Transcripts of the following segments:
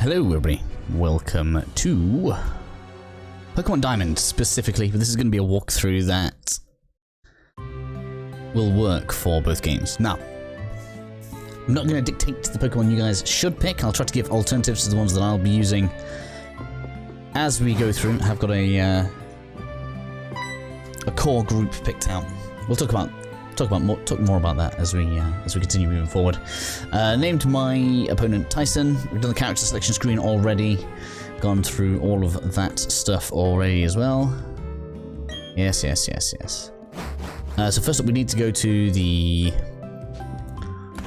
Hello everybody, welcome to Pokemon Diamond specifically, but this is going to be a walkthrough that will work for both games. Now, I'm not going to dictate the Pokemon you guys should pick. I'll try to give alternatives to the ones that I'll be using as we go through. I've got a core group picked out. We'll talk more about that as we continue moving forward. Named my opponent Tyson. We've done the character selection screen already. Gone through all of that stuff already as well. Yes. So first up, we need to go to the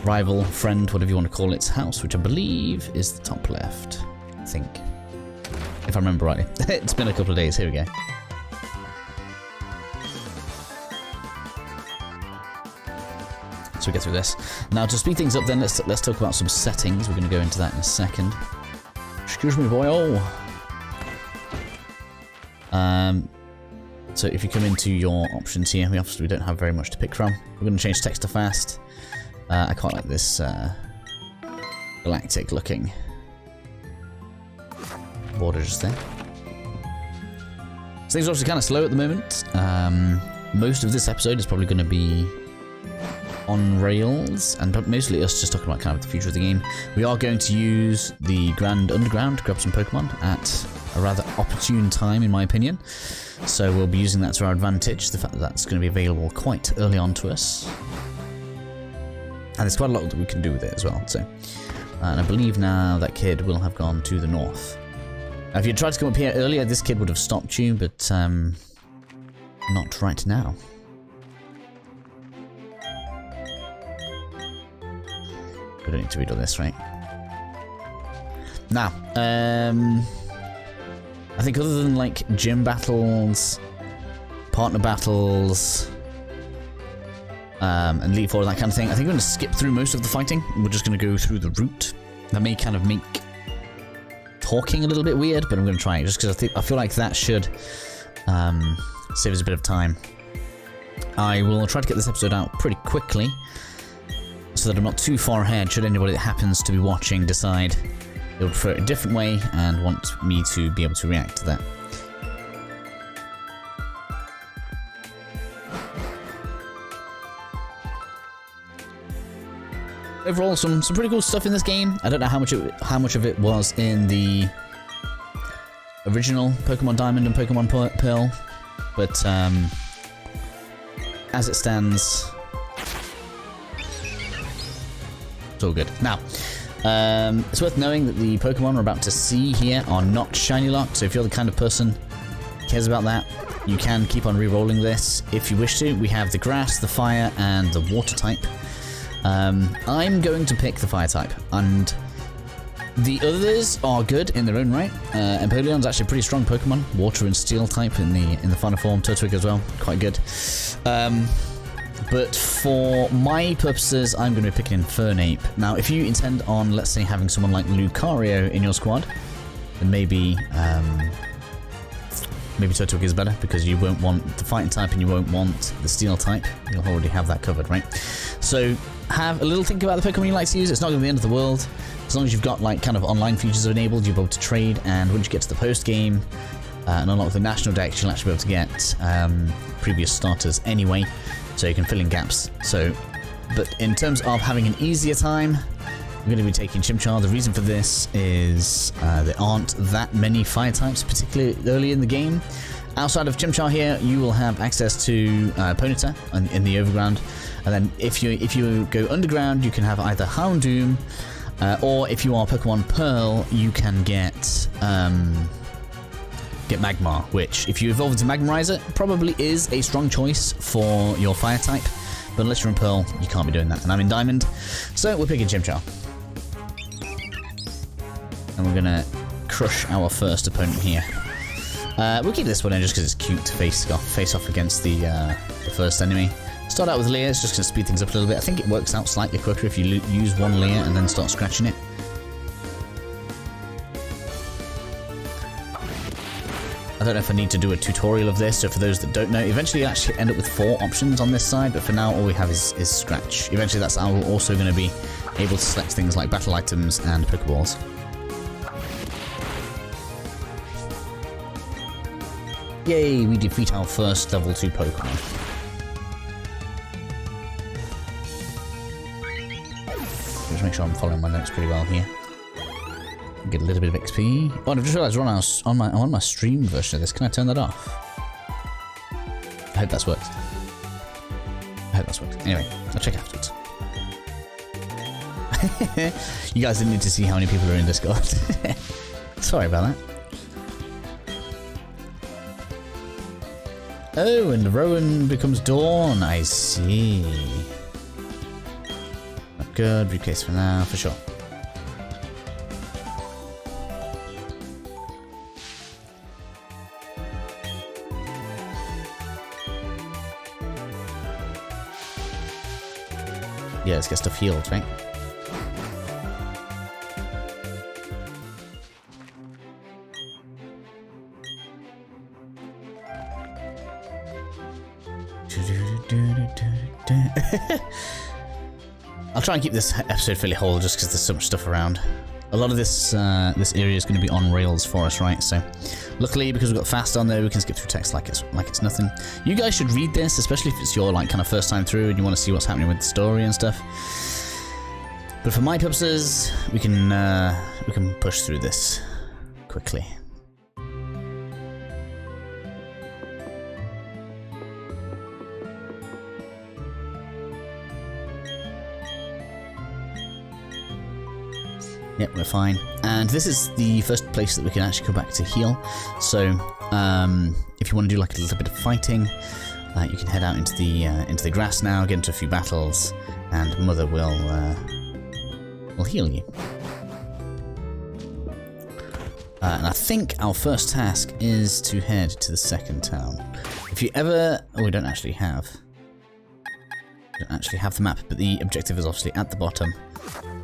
rival, friend, whatever you want to call its house, which I believe is the top left. I think, if I remember rightly. It's been a couple of days. Here we go. So we get through this. Now to speed things up then, let's talk about some settings. We're going to go into that in a second. Excuse me, boy. So if you come into your options here, we obviously don't have very much to pick from. We're going to change text to fast. I quite like this galactic looking border just there. So things are obviously kind of slow at the moment. Most of this episode is probably going to be on rails, and mostly us just talking about kind of the future of the game. We are going to use the Grand Underground to grab some Pokemon at a rather opportune time, in my opinion. So we'll be using that to our advantage, the fact that that's going to be available quite early on to us. And there's quite a lot that we can do with it as well. So, and I believe now that kid will have gone to the north. Now, if you tried to come up here earlier, this kid would have stopped you, but not right now. We don't need to read all this, right? Now, I think other than like gym battles, partner battles, and Elite Four and that kind of thing, I think we're going to skip through most of the fighting. We're just going to go through the route. That may kind of make talking a little bit weird, but I'm going to try it just because I feel like that should save us a bit of time. I will try to get this episode out pretty quickly, so that I'm not too far ahead should anybody that happens to be watching decide they would prefer it a different way and want me to be able to react to that. Overall, some pretty cool stuff in this game. I don't know how much of it was in the original Pokemon Diamond and Pokemon Pearl, but as it stands, it's all good. Now, it's worth knowing that the Pokemon we're about to see here are not shiny locked, so if you're the kind of person who cares about that, you can keep on re-rolling this if you wish to. We have the grass, the fire, and the water type. I'm going to pick the fire type, and the others are good in their own right. Empoleon's actually a pretty strong Pokemon, water and steel type in the final form. Turtwig as well, quite good. But for my purposes, I'm going to be picking Infernape. Now, if you intend on, let's say, having someone like Lucario in your squad, then maybe Turtwig is better, because you won't want the fighting type and you won't want the steel type. You'll already have that covered, right? So have a little think about the Pokemon you like to use. It's not going to be the end of the world. As long as you've got like kind of online features enabled, you'll be able to trade, and once you get to the post game and unlock the national decks, you'll actually be able to get previous starters anyway. So you can fill in gaps. So, but in terms of having an easier time, we're going to be taking Chimchar. The reason for this is there aren't that many fire types, particularly early in the game. Outside of Chimchar here, you will have access to Ponyta in the Overground, and then if you go Underground, you can have either Houndoom, or if you are Pokemon Pearl, you can get Magmar, which, if you evolve into Magmarizer, probably is a strong choice for your fire type, but unless you're in Pearl, you can't be doing that. And I'm in Diamond, so we're picking Chimchar. And we're gonna crush our first opponent here. We'll keep this one in just because it's cute to face off against the first enemy. Start out with Leer, it's just gonna speed things up a little bit. I think it works out slightly quicker if you use one Leer and then start scratching it. I don't know if I need to do a tutorial of this, so for those that don't know, eventually you actually end up with 4 options on this side, but for now all we have is Scratch. Eventually that's also going to be able to select things like battle items and Pokeballs. Yay, we defeat our first level 2 Pokemon. Just make sure I'm following my notes pretty well here. Get a little bit of XP. Oh, and I've just realised I'm on my stream version of this. Can I turn that off? I hope that's worked. Anyway, I'll check afterwards. You guys didn't need to see how many people are in Discord. Sorry about that. Oh, and Rowan becomes Dawn. I see. Not good. Briefcase for now, for sure. Yeah, let's get stuff healed, right? I'll try and keep this episode fairly whole just because there's so much stuff around. A lot of this this area is going to be on rails for us, right? So, luckily, because we've got fast on there, we can skip through text like it's nothing. You guys should read this, especially if it's your like kind of first time through and you want to see what's happening with the story and stuff. But for my purposes, we can push through this quickly. Yep, we're fine. And this is the first place that we can actually go back to heal. So, if you want to do like a little bit of fighting, you can head out into the grass now, get into a few battles, and Mother will heal you. And I think our first task is to head to the second town. If you ever, we don't actually have the map, but the objective is obviously at the bottom,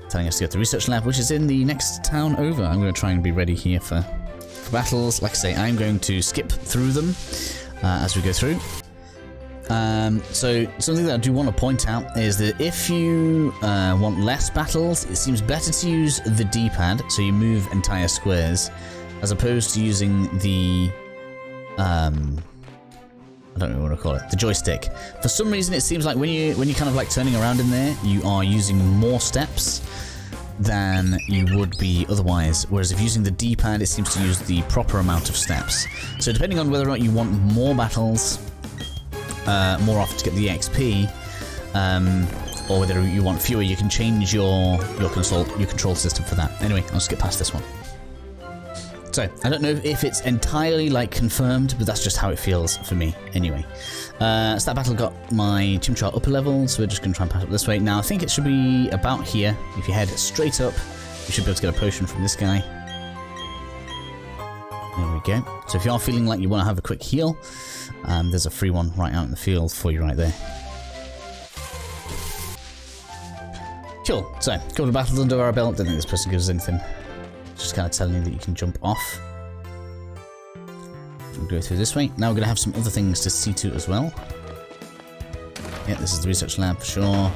telling us to go to the research lab, which is in the next town over. I'm going to try and be ready here for battles. Like I say, I'm going to skip through them as we go through. So something that I do want to point out is that if you want less battles, it seems better to use the D-pad, so you move entire squares, as opposed to using the I don't know what to call it, the joystick. For some reason, it seems like when you're kind of like turning around in there, you are using more steps than you would be otherwise. Whereas if using the D-pad, it seems to use the proper amount of steps. So depending on whether or not you want more battles, more often to get the XP, or whether you want fewer, you can change your control system for that. Anyway, I'll skip past this one. So, I don't know if it's entirely like confirmed, but that's just how it feels for me anyway. So that battle got my Chimchar upper level, so we're just going to try and pass up this way. Now I think it should be about here. If you head straight up, you should be able to get a potion from this guy. There we go. So if you are feeling like you want to have a quick heal, there's a free one right out in the field for you right there. Cool, so a couple of battles under our belt. Don't think this person gives us anything. Just kind of telling you that you can jump off. We'll go through this way. Now we're going to have some other things to see to as well. Yeah, this is the research lab for sure.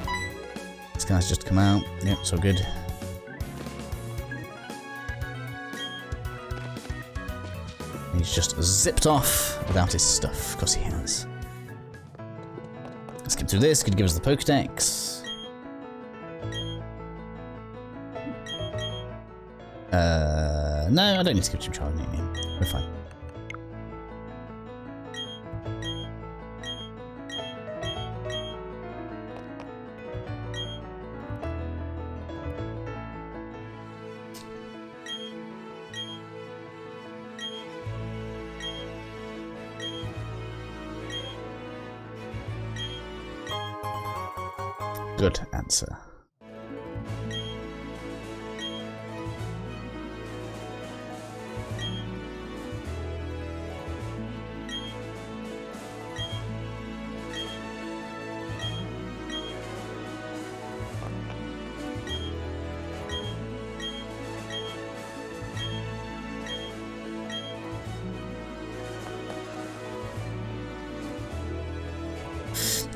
This guy's just come out. Yep, so good. He's just zipped off without his stuff. Of course he has. Let's skip through this. Could give us the Pokedex. No, I don't need to give Chimchar a nickname. We're fine. Good answer.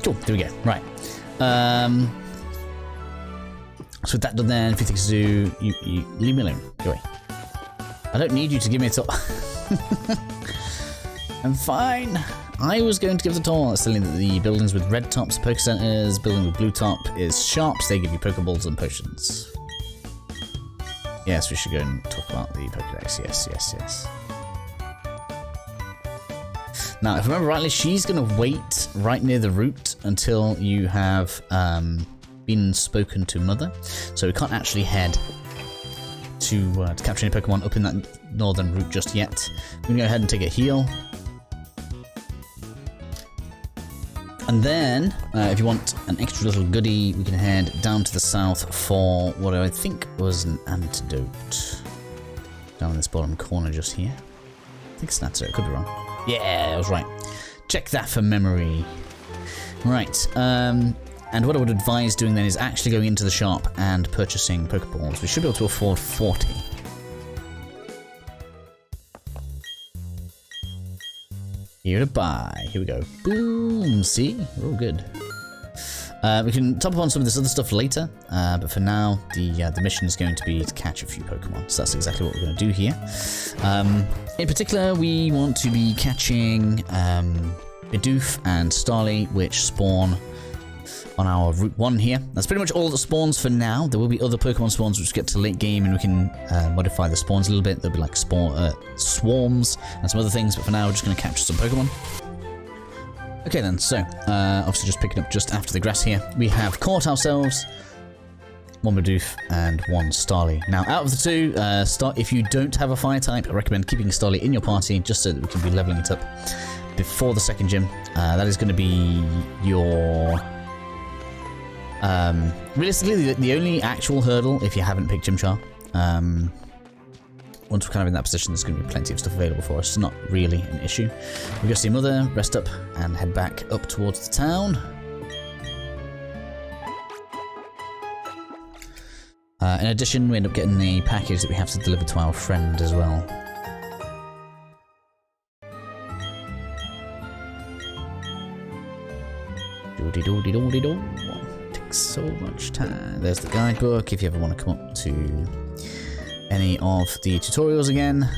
Cool, there we go. Right. So with that done then, if you think to do, you leave me alone. Go away. I don't need you to give me a top. I'm fine. I was going to give the tour. It's telling that the buildings with red tops are Poke Centers, building with blue top is shops. They give you Pokeballs and potions. Yes, we should go and talk about the Pokedex. Yes, yes, yes. Now, if I remember rightly, she's going to wait right near the route until you have been spoken to Mother. So we can't actually head to capture any Pokemon up in that northern route just yet. We're going to go ahead and take a heal. And then, if you want an extra little goodie, we can head down to the south for what I think was an antidote. Down in this bottom corner just here. I think it's an antidote, could be wrong. Yeah, I was right. Check that for memory. Right, and what I would advise doing then is actually going into the shop and purchasing Pokeballs. We should be able to afford 40. Here to buy. Here we go. Boom! See? We're all good. We can top up on some of this other stuff later, but for now, the mission is going to be to catch a few Pokemon. So that's exactly what we're going to do here. In particular, we want to be catching Bidoof and Starling, which spawn on our Route 1 here. That's pretty much all that spawns for now. There will be other Pokemon spawns which get to late game and we can modify the spawns a little bit. There'll be like swarms and some other things, but for now we're just going to capture some Pokemon. Okay then, so obviously just picking up just after the grass here, we have caught ourselves one Bidoof and one Starling. Now out of the two, if you don't have a fire type, I recommend keeping Starling in your party just so that we can be leveling it up before the second gym. That is going to be your... realistically, the only actual hurdle if you haven't picked Chimchar. Once we're kind of in that position, there's going to be plenty of stuff available for us. It's not really an issue. We go see Mother, rest up, and head back up towards the town. In addition, we end up getting a package that we have to deliver to our friend as well. Doody-doody-doody-do. Takes so much time. There's the guidebook if you ever want to come up to any of the tutorials again.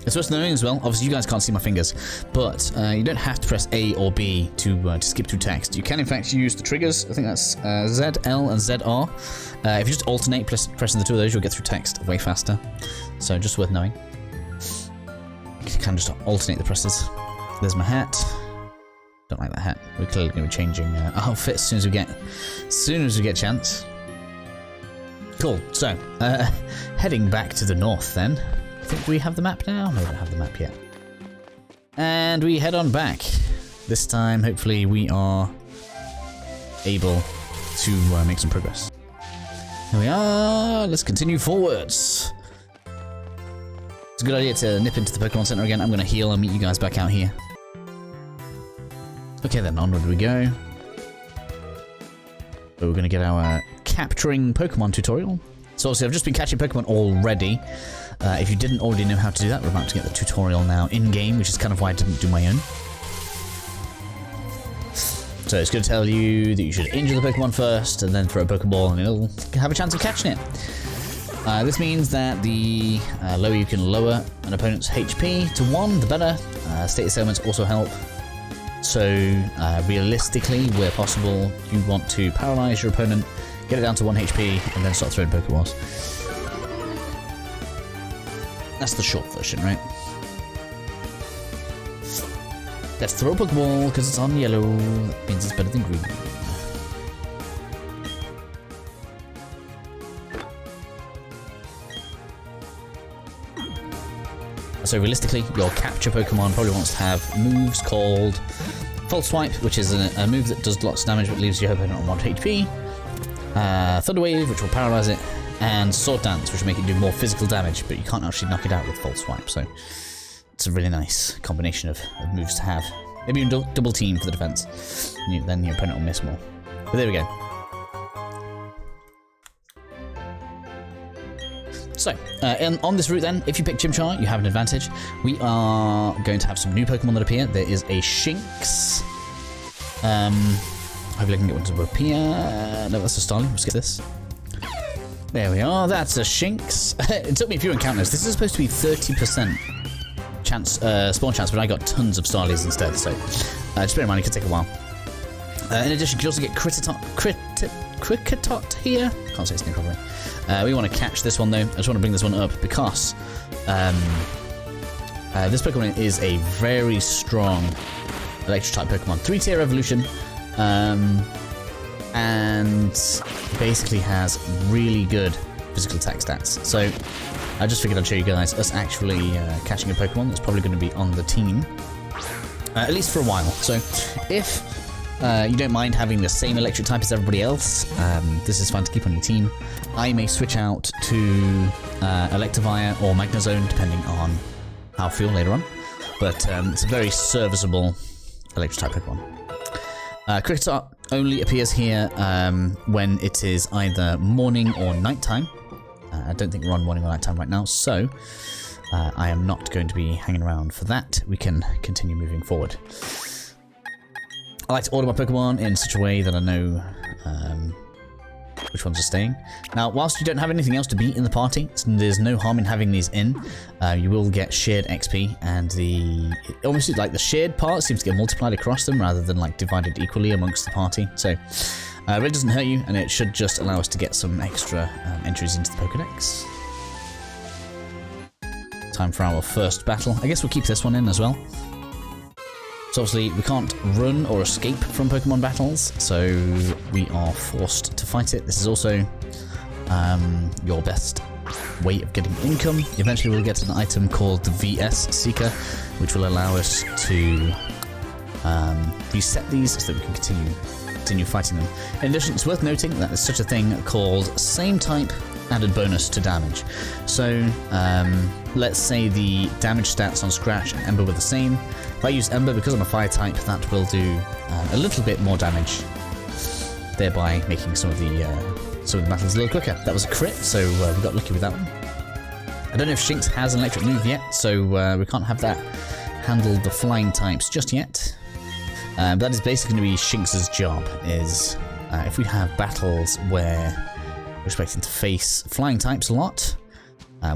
It's worth knowing as well, obviously you guys can't see my fingers, but you don't have to press A or B to skip through text. You can in fact use the triggers. I think that's Z, L and ZR. If you just alternate pressing the two of those, you'll get through text way faster. So just worth knowing. You can just alternate the presses. There's my hat. Don't like that hat. We're clearly going to be changing outfit as soon as we get a chance. Cool. So heading back to the north then. I think we have the map now. No, we don't have the map yet. And we head on back. This time, hopefully, we are able to make some progress. Here we are. Let's continue forwards. It's a good idea to nip into the Pokemon Center again. I'm going to heal and meet you guys back out here. Okay then, onward we go. We're going to get our capturing Pokemon tutorial. So obviously I've just been catching Pokemon already. If you didn't already know how to do that, we're about to get the tutorial now in-game, which is kind of why I didn't do my own. So it's going to tell you that you should injure the Pokemon first, and then throw a Pokeball, and it'll have a chance of catching it. This means that the lower you can lower an opponent's HP to 1, the better. Status ailments also help. So realistically, where possible, you want to paralyze your opponent, get it down to 1 HP, and then start throwing Pokeballs. That's the short version, right? Let's throw a Pokeball because it's on yellow. That means it's better than green. So realistically, your capture Pokemon probably wants to have moves called False Swipe, which is a move that does lots of damage but leaves your opponent on 1 HP. Thunder Wave, which will paralyze it, and Sword Dance, which will make it do more physical damage, but you can't actually knock it out with False Swipe, so it's a really nice combination of moves to have. Maybe you double team for the defense, then your opponent will miss more. But there we go. So, on this route then, if you pick Chimchar, you have an advantage. We are going to have some new Pokemon that appear. There is a Shinx. Hopefully I can get one to appear. No, that's a Starling. Let's get this. There we are. That's a Shinx. It took me a few encounters. This is supposed to be 30% chance, spawn chance, but I got tons of Starlings instead. So just bear in mind, it could take a while. In addition, you can also get Cricketot here. Can't say its name properly. We want to catch this one though. I just want to bring this one up because this Pokemon is a very strong Electric-type Pokemon. 3-tier evolution. And basically has really good physical attack stats. So I just figured I'd show you guys us actually catching a Pokemon that's probably going to be on the team. At least for a while. So if you don't mind having the same electric type as everybody else, this is fun to keep on your team. I may switch out to Electivire or Magnezone depending on how I feel later on. But it's a very serviceable electric type Pokemon. Cricketot only appears here when it is either morning or nighttime. I don't think we're on morning or nighttime right now, so I am not going to be hanging around for that. We can continue moving forward. I like to order my Pokemon in such a way that I know which ones are staying. Now, whilst you don't have anything else to beat in the party, there's no harm in having these in. You will get shared XP, and almost like the shared part seems to get multiplied across them rather than like divided equally amongst the party. So it really doesn't hurt you, and it should just allow us to get some extra entries into the Pokedex. Time for our first battle. I guess we'll keep this one in as well. So obviously we can't run or escape from Pokemon battles, so we are forced to fight it. This is also your best way of getting income. Eventually we'll get an item called the VS Seeker, which will allow us to reset these so that we can continue fighting them. In addition, it's worth noting that there's such a thing called same type added bonus to damage. So let's say the damage stats on Scratch and Ember were the same. If I use Ember, because I'm a fire type, that will do a little bit more damage, thereby making some of the battles a little quicker. That was a crit, so we got lucky with that one. I don't know if Shinx has an electric move yet, so we can't have that handle the flying types just yet. That is basically going to be Shinx's job, is if we have battles where we're expecting to face flying types a lot,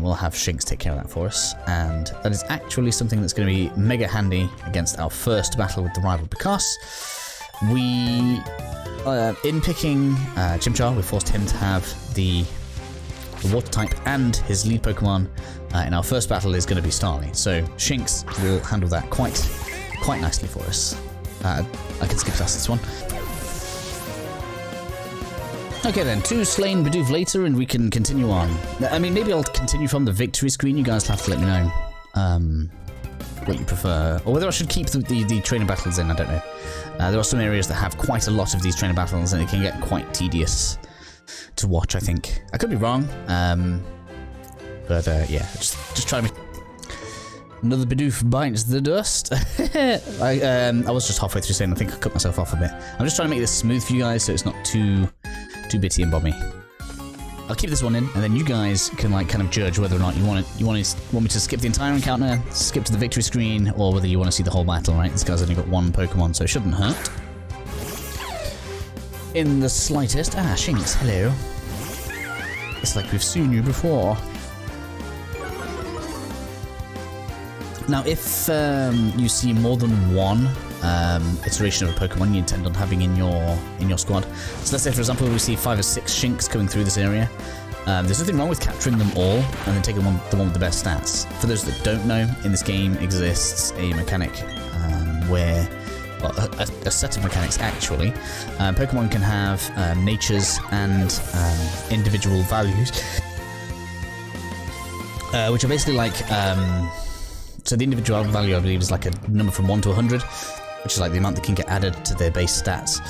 we'll have Shinx take care of that for us, and that is actually something that's going to be mega handy against our first battle with the rival, because we, in picking Chimchar, we forced him to have the water type, and his lead Pokemon in our first battle is going to be Starling, so Shinx will handle that quite nicely for us. I can skip past this one. Okay then, 2 slain Bidoof later and we can continue on. I mean, maybe I'll continue from the victory screen. You guys will have to let me know what you prefer. Or whether I should keep the trainer battles in, I don't know. There are some areas that have quite a lot of these trainer battles and it can get quite tedious to watch, I think. I could be wrong. But yeah, just try to make... Another Bidoof bites the dust. I was just halfway through saying I think I cut myself off a bit. I'm just trying to make this smooth for you guys so it's not too bitty and bomby. I'll keep this one in, and then you guys can like kind of judge whether or not you want me to skip the entire encounter, skip to the victory screen, or whether you want to see the whole battle. Right? This guy's only got 1 Pokemon, so it shouldn't hurt in the slightest. Ah, Shinx, hello. It's like we've seen you before. Now, if you see more than 1 iteration of a Pokemon you intend on having in your squad, so let's say, for example, we see 5 or 6 Shinx coming through this area, there's nothing wrong with capturing them all and then taking the one with the best stats. For those that don't know, in this game exists a mechanic where, well, a set of mechanics actually. Pokemon can have natures and individual values, which are basically like... So the individual value, I believe, is like a number from 1 to 100, which is like the amount that can get added to their base stats.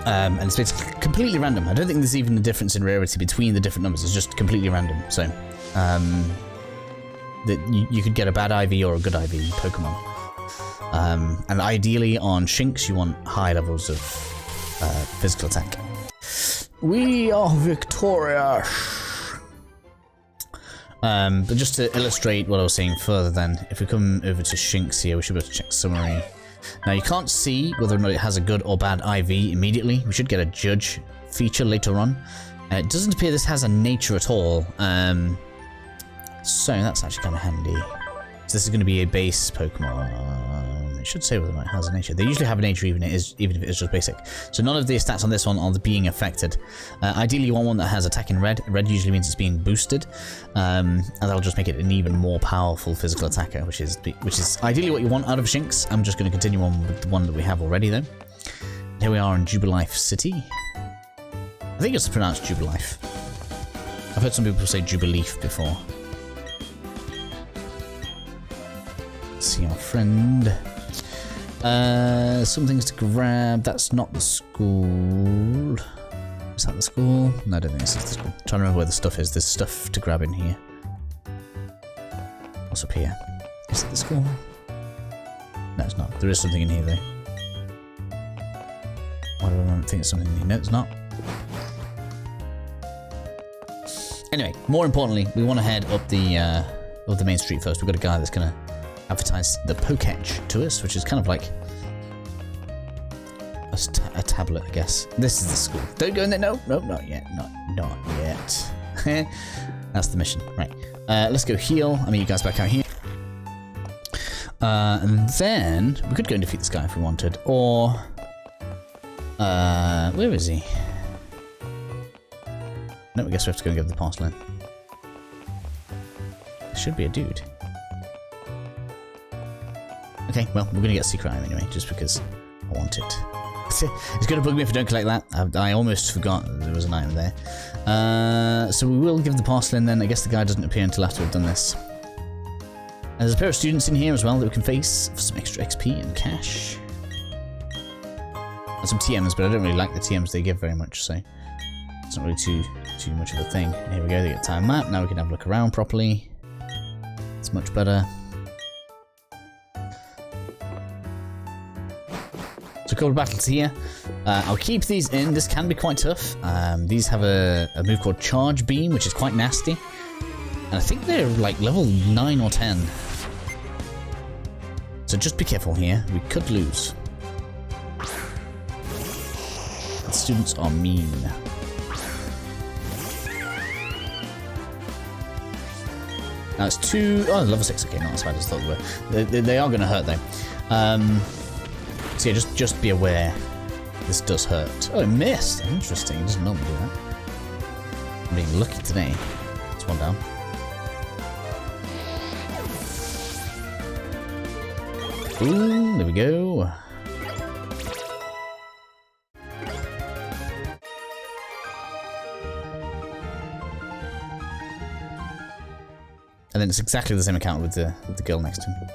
And it's basically completely random. I don't think there's even a difference in rarity between the different numbers. It's just completely random. So that you could get a bad IV or a good IV Pokemon. And ideally on Shinx, you want high levels of physical attack. We are victorious! But just to illustrate what I was saying further then, if we come over to Shinx here, we should be able to check summary. Now you can't see whether or not it has a good or bad IV immediately. We should get a judge feature later on. It doesn't appear this has a nature at all. So that's actually kind of handy. So this is going to be a base Pokemon. It should say whether or not it has a nature. They usually have a nature even if it is just basic. So none of the stats on this one are being affected. Ideally you want one that has attack in red. Red usually means it's being boosted. And that'll just make it an even more powerful physical attacker, which is ideally what you want out of Shinx. I'm just going to continue on with the one that we have already though. Here we are in Jubilife City. I think it's pronounced Jubilife. I've heard some people say Jubileef before. Let's see our friend. Some things to grab. That's not the school. Is that the school? No, I don't think this is the school. I'm trying to remember where the stuff is. There's stuff to grab in here. What's up here? Is it the school? No, it's not. There is something in here though. Why do I think there's something in here? No, it's not. Anyway, more importantly, we want to head up the main street first. We've got a guy that's going to advertise the Poketch to us, which is kind of like a tablet, I guess. This is the school. Don't go in there. No, not yet. Not yet. That's the mission. Right. Let's go heal. I mean, you guys back out here. And then we could go and defeat this guy if we wanted. Or where is he? No, I guess we have to go and get the porcelain. There should be a dude. Okay, well, we're going to get secret item anyway, just because I want it. It's going to bug me if I don't collect that. I almost forgot there was an item there. So we will give the porcelain then. I guess the guy doesn't appear until after we've done this. There's a pair of students in here as well that we can face for some extra XP and cash. And some TMs, but I don't really like the TMs they give very much, so it's not really too much of a thing. Here we go, they get a time map. Now we can have a look around properly. It's much better. So a couple of battles here. I'll keep these in. This can be quite tough. These have a move called Charge Beam, which is quite nasty. And I think they're like level 9 or 10. So just be careful here. We could lose. The students are mean. Now it's level 6, okay, not as bad as I thought they were. They are going to hurt though. So yeah, just be aware. This does hurt. Oh, it missed! Interesting, it doesn't normally do that. I'm being lucky today. It's one down. Ooh, there we go. And then it's exactly the same account with the girl next to him.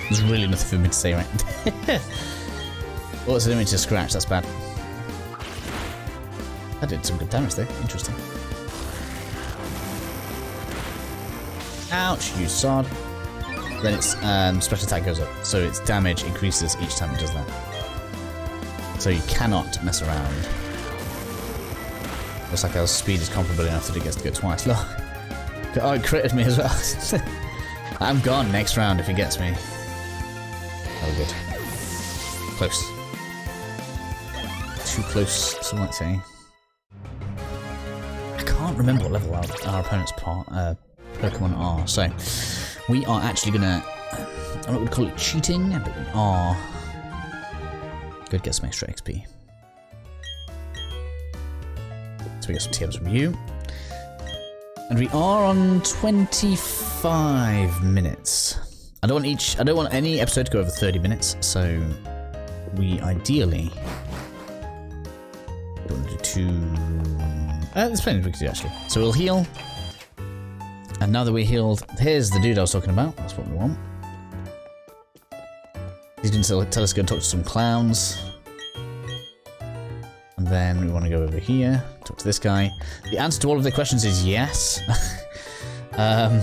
There's really nothing for me to say, right? What's it doing to scratch? That's bad. That did some good damage though. Interesting. Ouch, you sod. Then its special attack goes up, so its damage increases each time it does that. So you cannot mess around. Looks like our speed is comparable enough that it gets to go twice. Look. Oh, it critted me as well. I'm gone next round if it gets me. Oh, good. Close. Too close, some might say. I can't remember what level our opponent's Pokemon are, so we are actually gonna, I don't know what we'd call it cheating, but we are going to get some extra XP. So we get some TMs from you. And we are on 25 minutes. I don't want any episode to go over 30 minutes, so we ideally don't want to do too... there's plenty we can do actually. So we'll heal. And now that we're healed, here's the dude I was talking about. That's what we want. He's going to tell us to go and talk to some clowns. And then we want to go over here, talk to this guy. The answer to all of the questions is yes. I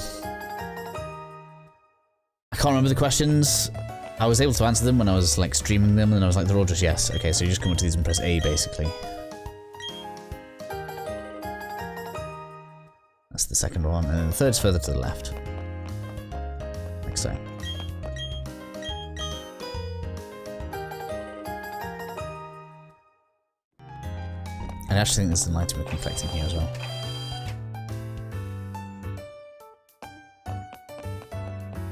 can't remember the questions. I was able to answer them when I was like streaming them, and I was like, they're all just yes. Okay, so you just come up to these and press A, basically. That's the second one, and then the third's further to the left. Like so. And I actually think there's an item we're collecting here as well.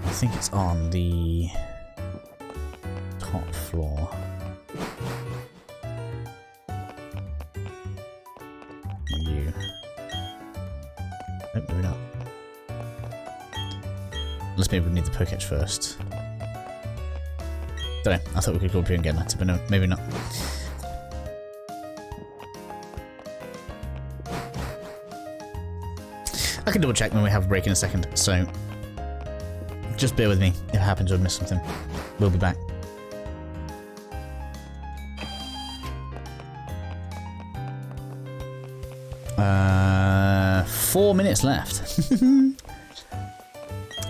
I think it's on the top floor. You. Nope, maybe not. Unless maybe we need the Pokétch first. Don't know, I thought we could go up here and get that, but no, maybe not. I can double check when we have a break in a second, so just bear with me if it happens or miss something. We'll be back. Uh, 4 minutes left.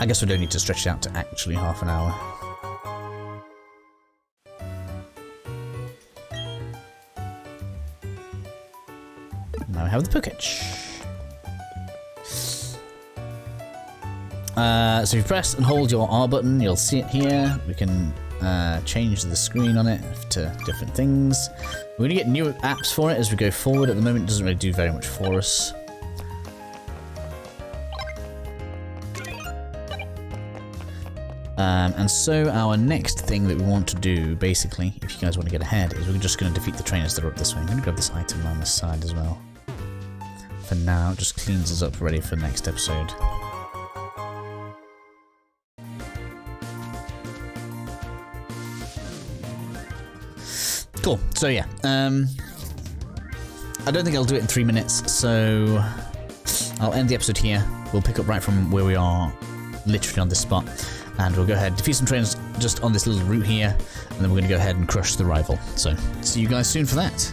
I guess we don't need to stretch it out to actually half an hour. Now we have the Pokétch. So if you press and hold your R button, you'll see it here. We can change the screen on it to different things. We're going to get new apps for it as we go forward. At the moment, it doesn't really do very much for us. And so our next thing that we want to do, basically, if you guys want to get ahead, is we're just going to defeat the trainers that are up this way. I'm going to grab this item on this side as well. For now, it just cleans us up ready for the next episode. Cool. So yeah, I don't think I'll do it in 3 minutes, so I'll end the episode here. We'll pick up right from where we are, literally on this spot, and we'll go ahead, defeat some trainers just on this little route here, and then we're going to go ahead and crush the rival. So, see you guys soon for that.